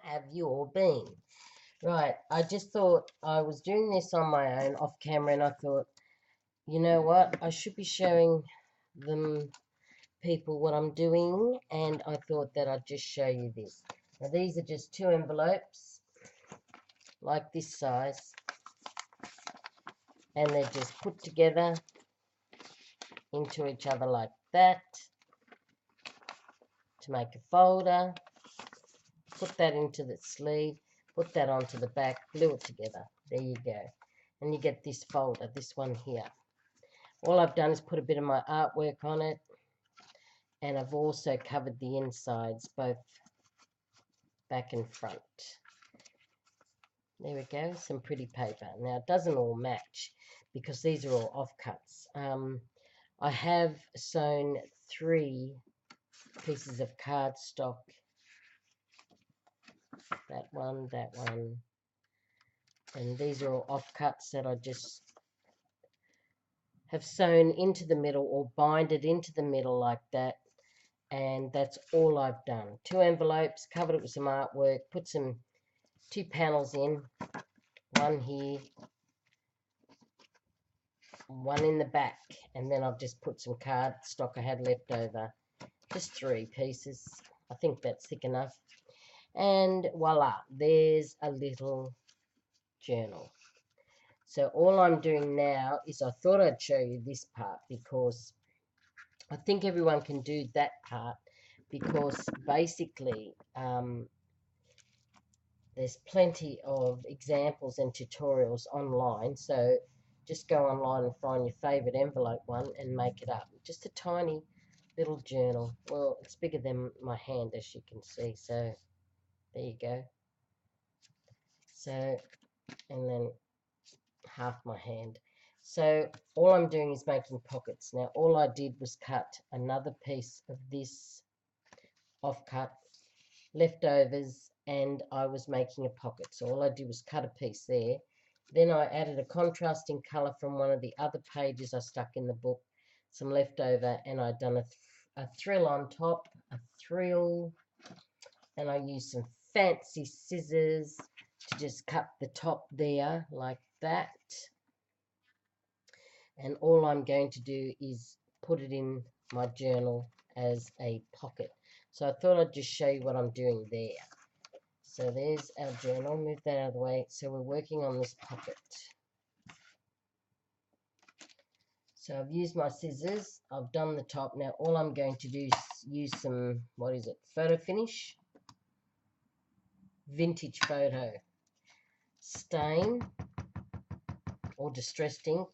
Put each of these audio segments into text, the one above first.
have you all been? Right, I just thought I was doing this on my own off camera, and I thought, you know what, I should be showing them people what I'm doing, and I thought that I'd just show you this. Now these are just two envelopes like this size, and they're just put together into each other like that to make a folder. Put that into the sleeve, put that onto the back, glue it together. There you go. And you get this folder, this one here. All I've done is put a bit of my artwork on it, and I've also covered the insides, both back and front. There we go, some pretty paper. Now it doesn't all match because these are all offcuts. I have sewn 3 pieces of cardstock. That one, and these are all offcuts that I just have sewn into the middle or binded into the middle like that, and that's all I've done. 2 envelopes, covered it with some artwork, put some 2 panels in, one here, one in the back, and then I've just put some cardstock I had left over, just 3 pieces. I think that's thick enough, and voila, there's a little journal. So all I'm doing now is I thought I'd show you this part because I think everyone can do that part, because basically there's plenty of examples and tutorials online. So just go online and find your favorite envelope one and make it up. Just a tiny little journal. Well, it's bigger than my hand, as you can see. So there you go. So, and then half my hand. So all I'm doing is making pockets. Now all I did was cut another piece of this offcut leftovers, and I was making a pocket. So all I did was cut a piece there. Then I added a contrasting colour from one of the other pages I stuck in the book, some leftover, and I'd done a thrill on top, a thrill, and I used some fancy scissors to just cut the top there like that. And all I'm going to do is put it in my journal as a pocket. So I thought I'd just show you what I'm doing there. So there's our journal. Move that out of the way. So we're working on this pocket. So I've used my scissors. I've done the top. Now all I'm going to do is use some, what is it, photo finish, vintage photo stain or distressed ink,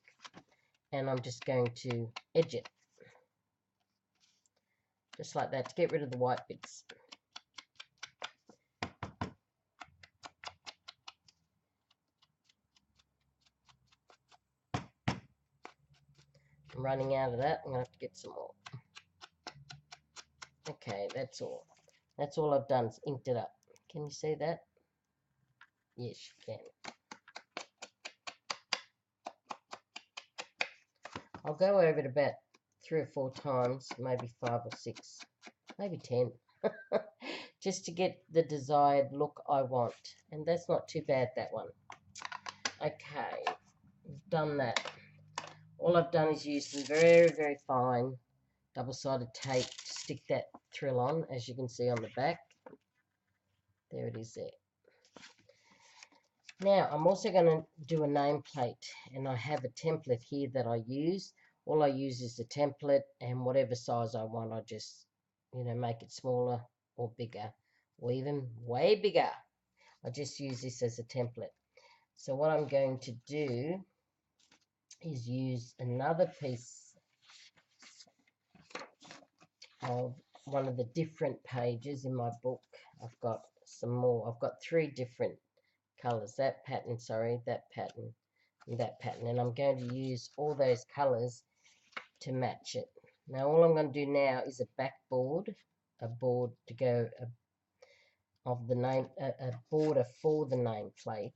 and I'm just going to edge it just like that to get rid of the white bits. I'm running out of that. I'm going to have to get some more. Okay, that's all. That's all I've done is inked it up. Can you see that? Yes, you can. I'll go over it about 3 or 4 times, maybe 5 or 6, maybe 10, just to get the desired look I want. And that's not too bad, that one. Okay, we've done that. All I've done is use some very, very fine double-sided tape to stick that thrill on, as you can see on the back. There it is there. Now, I'm also going to do a nameplate, and I have a template here that I use. All I use is the template, and whatever size I want, I just, make it smaller or bigger, or even way bigger. I just use this as a template. So what I'm going to do is use another piece of one of the different pages in my book. I've got some more. I've got 3 different colors, that pattern, that pattern, and that pattern, and I'm going to use all those colors to match it. Now all I'm going to do now is a backboard, a board to go of the name, a border for the nameplate,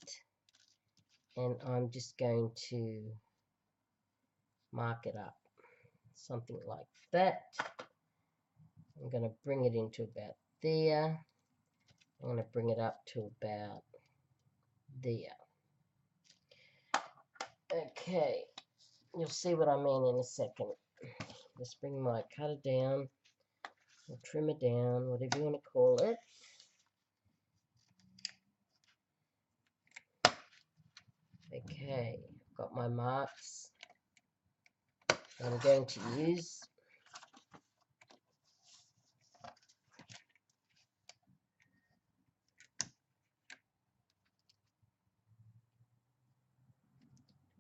and I'm just going to mark it up something like that. I'm going to bring it into about there, I'm going to bring it up to about there. Okay, you'll see what I mean in a second. Just bring my cutter down, or trimmer down, whatever you want to call it. Okay, got my marks. I'm going to use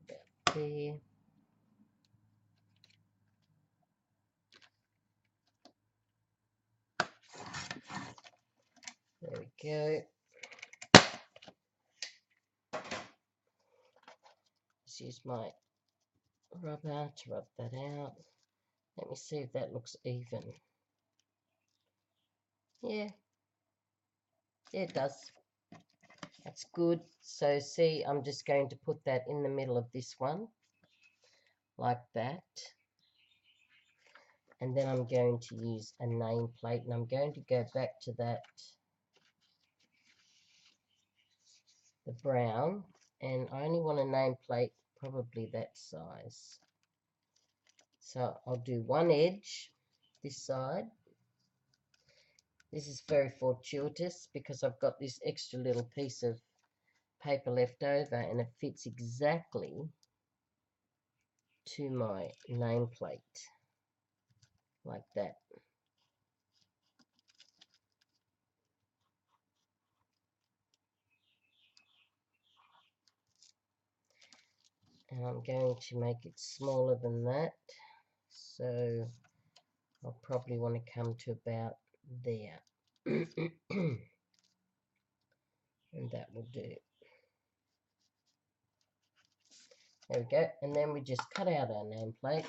about there. There we go. Just use my rubber to rub that out. Let me see if that looks even. Yeah, it does. That's good. So see, I'm just going to put that in the middle of this one, like that. And then I'm going to use a nameplate, and I'm going to go back to that, the brown, and I only want a nameplate probably that size. So I'll do one edge this side. This is very fortuitous because I've got this extra little piece of paper left over, and it fits exactly to my nameplate, like that. And I'm going to make it smaller than that, so I'll probably want to come to about there. And that will do. There we go. And then we just cut out our nameplate.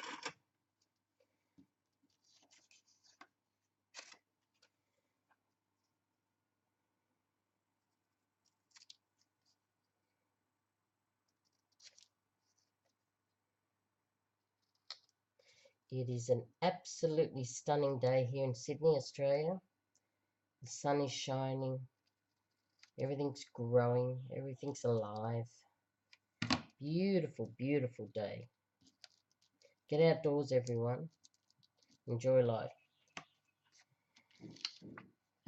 It is an absolutely stunning day here in Sydney, Australia. The sun is shining. Everything's growing. Everything's alive. Beautiful, beautiful day. Get outdoors, everyone. Enjoy life.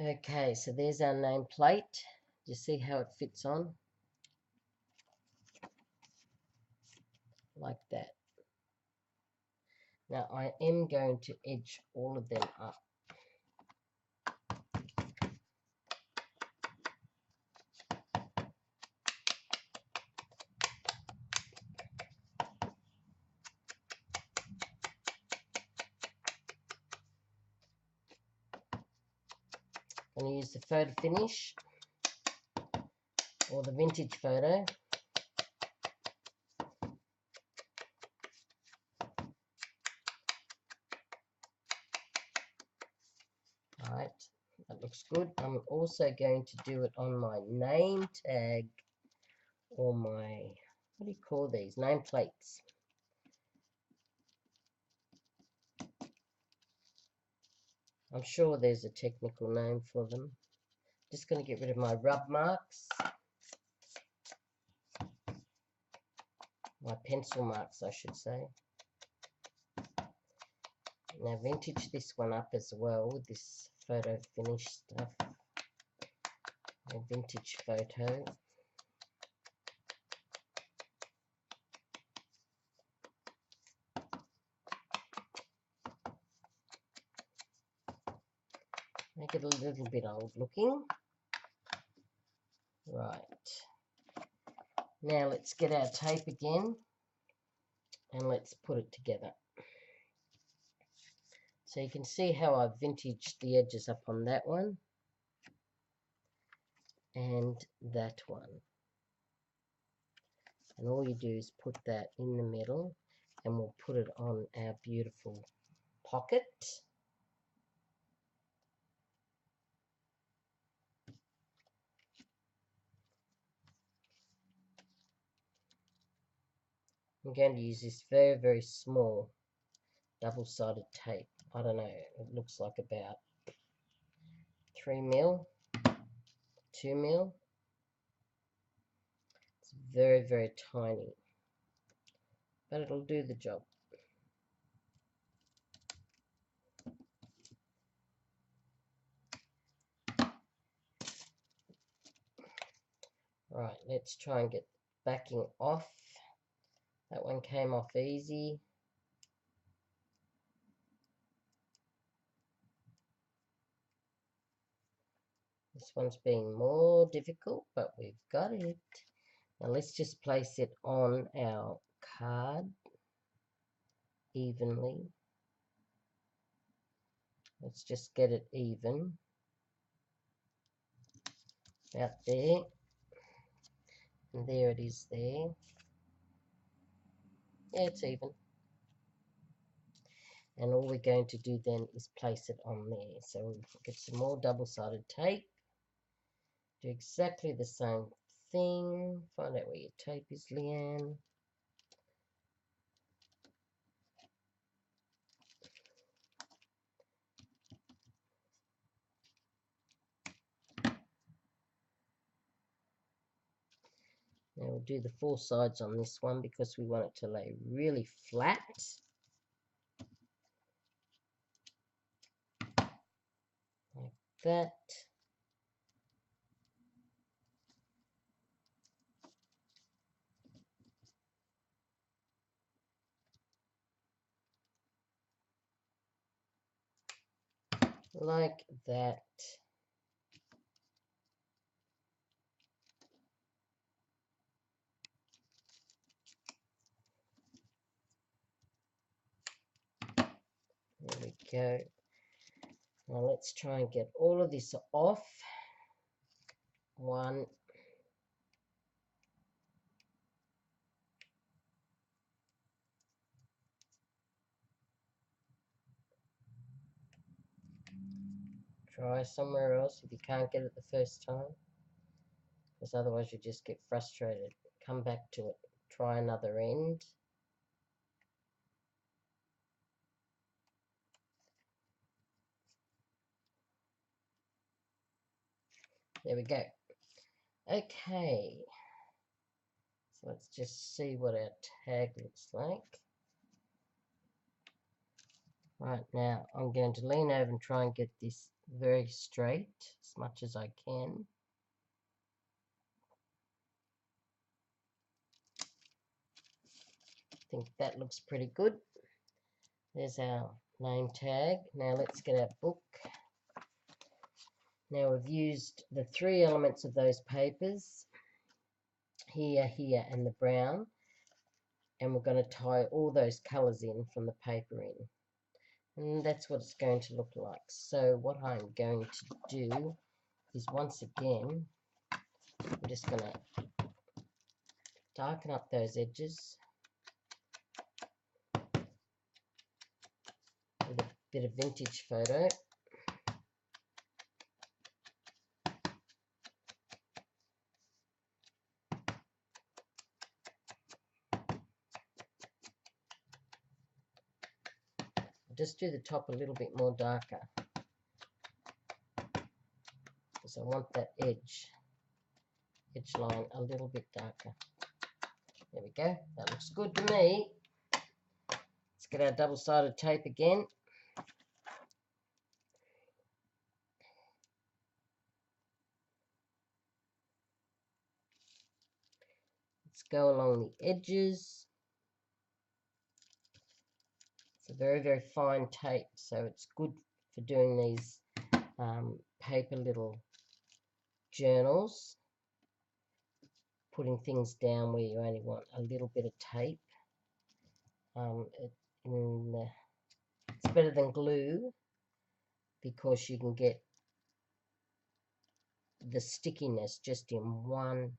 Okay, so there's our nameplate. Do you see how it fits on? Like that. Now I am going to edge all of them up. I'm going to use the photo finish or the vintage photo. Alright, that looks good. I'm also going to do it on my name tag, or my, what do you call these? Name plates. I'm sure there's a technical name for them. Just going to get rid of my rub marks. My pencil marks, I should say. Now vintage this one up as well with this photo finish stuff. A vintage photo. Make it a little bit old looking. Right. Now let's get our tape again and let's put it together. So you can see how I've vintaged the edges up on that one and that one. And all you do is put that in the middle, and we'll put it on our beautiful pocket. I'm going to use this very, very small double-sided tape. I don't know, it looks like about 3 mil. 2 mil. It's very, very tiny, but it'll do the job. Right, let's try and get backing off. That one came off easy. This one's being more difficult, but we've got it. Now let's just place it on our card evenly. Let's just get it even. About there. And there it is there. Yeah, it's even. And all we're going to do then is place it on there. So we'll get some more double-sided tape. Do exactly the same thing. Find out where your tape is, Leanne. Now we'll do the 4 sides on this one because we want it to lay really flat. Like that. Like that. There we go. Now let's try and get all of this off. 1, try somewhere else if you can't get it the first time, because otherwise you just get frustrated. Come back to it. Try another end. There we go. Okay. So let's just see what our tag looks like. Right, now I'm going to lean over and try and get this very straight as much as I can. I think that looks pretty good. There's our name tag. Now let's get our book. Now we've used the 3 elements of those papers, here, here, and the brown, and we're going to tie all those colours in from the paper in. And that's what it's going to look like. So what I'm going to do is, once again, I'm just going to darken up those edges with a bit of vintage photo. Just do the top a little bit more darker, because I want that edge line a little bit darker. There we go. That looks good to me. Let's get our double-sided tape again. Let's go along the edges. It's a very, very fine tape, so it's good for doing these paper little journals, putting things down where you only want a little bit of tape. It's better than glue, because you can get the stickiness just in one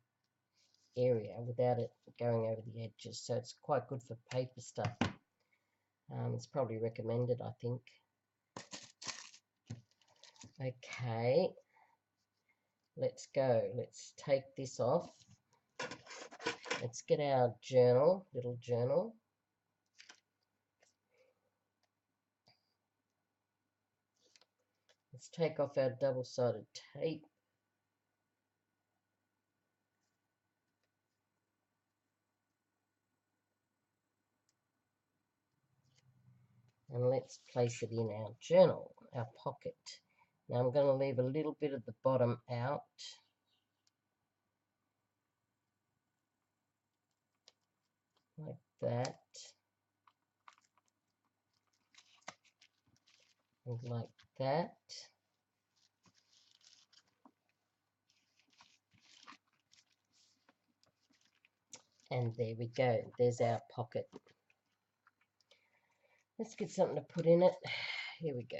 area without it going over the edges. So it's quite good for paper stuff. It's probably recommended, I think. Okay, let's go. Let's take this off. Let's get our journal, little journal. Let's take off our double-sided tape. And let's place it in our journal, our pocket. Now I'm going to leave a little bit of the bottom out. Like that. And like that. And there we go. There's our pocket. Let's get something to put in it. Here we go.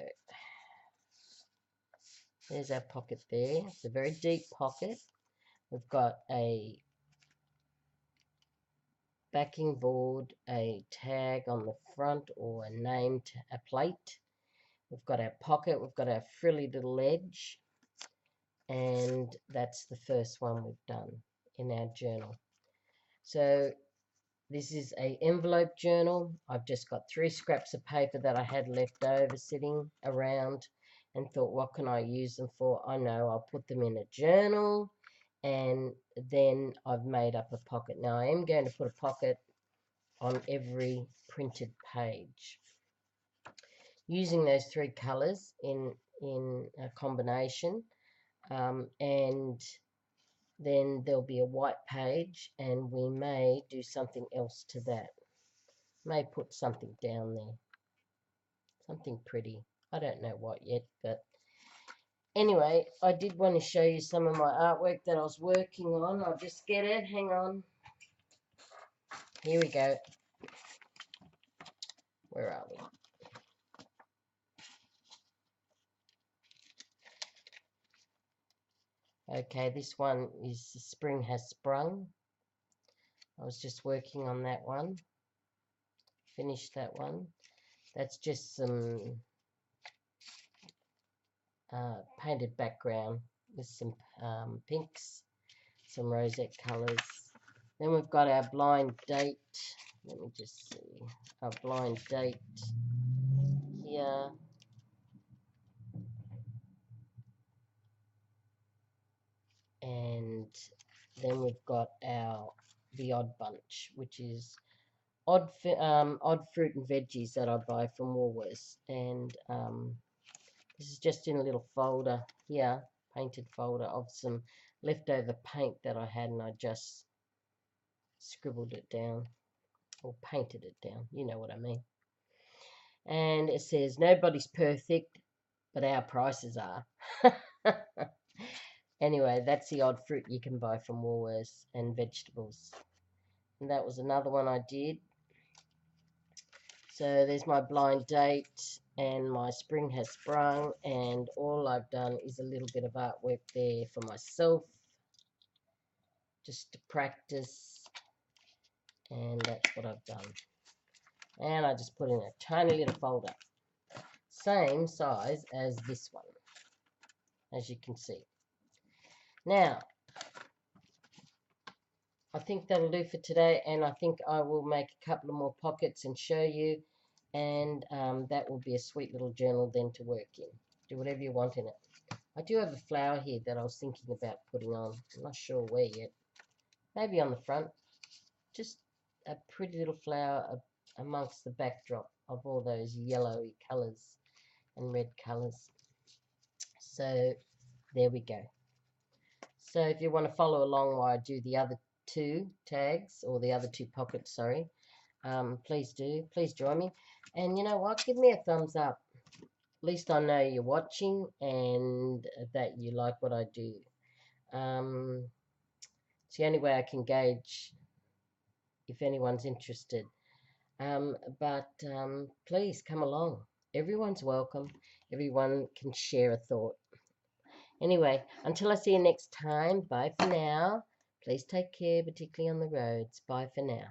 There's our pocket there. It's a very deep pocket. We've got a backing board, a tag on the front, or a name, a plate. We've got our pocket. We've got our frilly little edge. And that's the first one we've done in our journal. So this is a envelope journal. I've just got 3 scraps of paper that I had left over sitting around and thought, what can I use them for? I know, I'll put them in a journal, and then I've made up a pocket. Now I am going to put a pocket on every printed page using those 3 colors in a combination, and then there'll be a white page, and we may do something else to that. May put something down there, something pretty. I don't know what yet, but anyway, I did want to show you some of my artwork that I was working on. I'll just get it. Hang on. Here we go. Where are we? Okay, this one is Spring Has Sprung. I was just working on that one. Finished that one. That's just some painted background with some pinks, some rosette colours. Then we've got our blind date. Let me just see. Our blind date here. And then we've got the odd bunch, which is odd fruit and veggies that I buy from Woolworths. And this is just in a little folder here, painted folder of some leftover paint that I had, and I just scribbled it down or painted it down. You know what I mean. And it says, nobody's perfect, but our prices are. Anyway, that's the odd fruit you can buy from Woolworths, and vegetables. And that was another one I did. So there's my blind date and my Spring Has Sprung, and all I've done is a little bit of artwork there for myself, just to practice, and that's what I've done. And I just put in a tiny little folder, same size as this one, as you can see. Now, I think that'll do for today, and I think I will make a couple of more pockets and show you, and that will be a sweet little journal then to work in. Do whatever you want in it. I do have a flower here that I was thinking about putting on. I'm not sure where yet. Maybe on the front. Just a pretty little flower amongst the backdrop of all those yellowy colours and red colours. So there we go. So if you want to follow along while I do the other 2 tags, or the other 2 pockets, sorry, please do. Please join me. And you know what? Give me a thumbs up. At least I know you're watching and that you like what I do. It's the only way I can gauge if anyone's interested. But please come along. Everyone's welcome. Everyone can share a thought. Anyway, until I see you next time, bye for now. Please take care, particularly on the roads. Bye for now.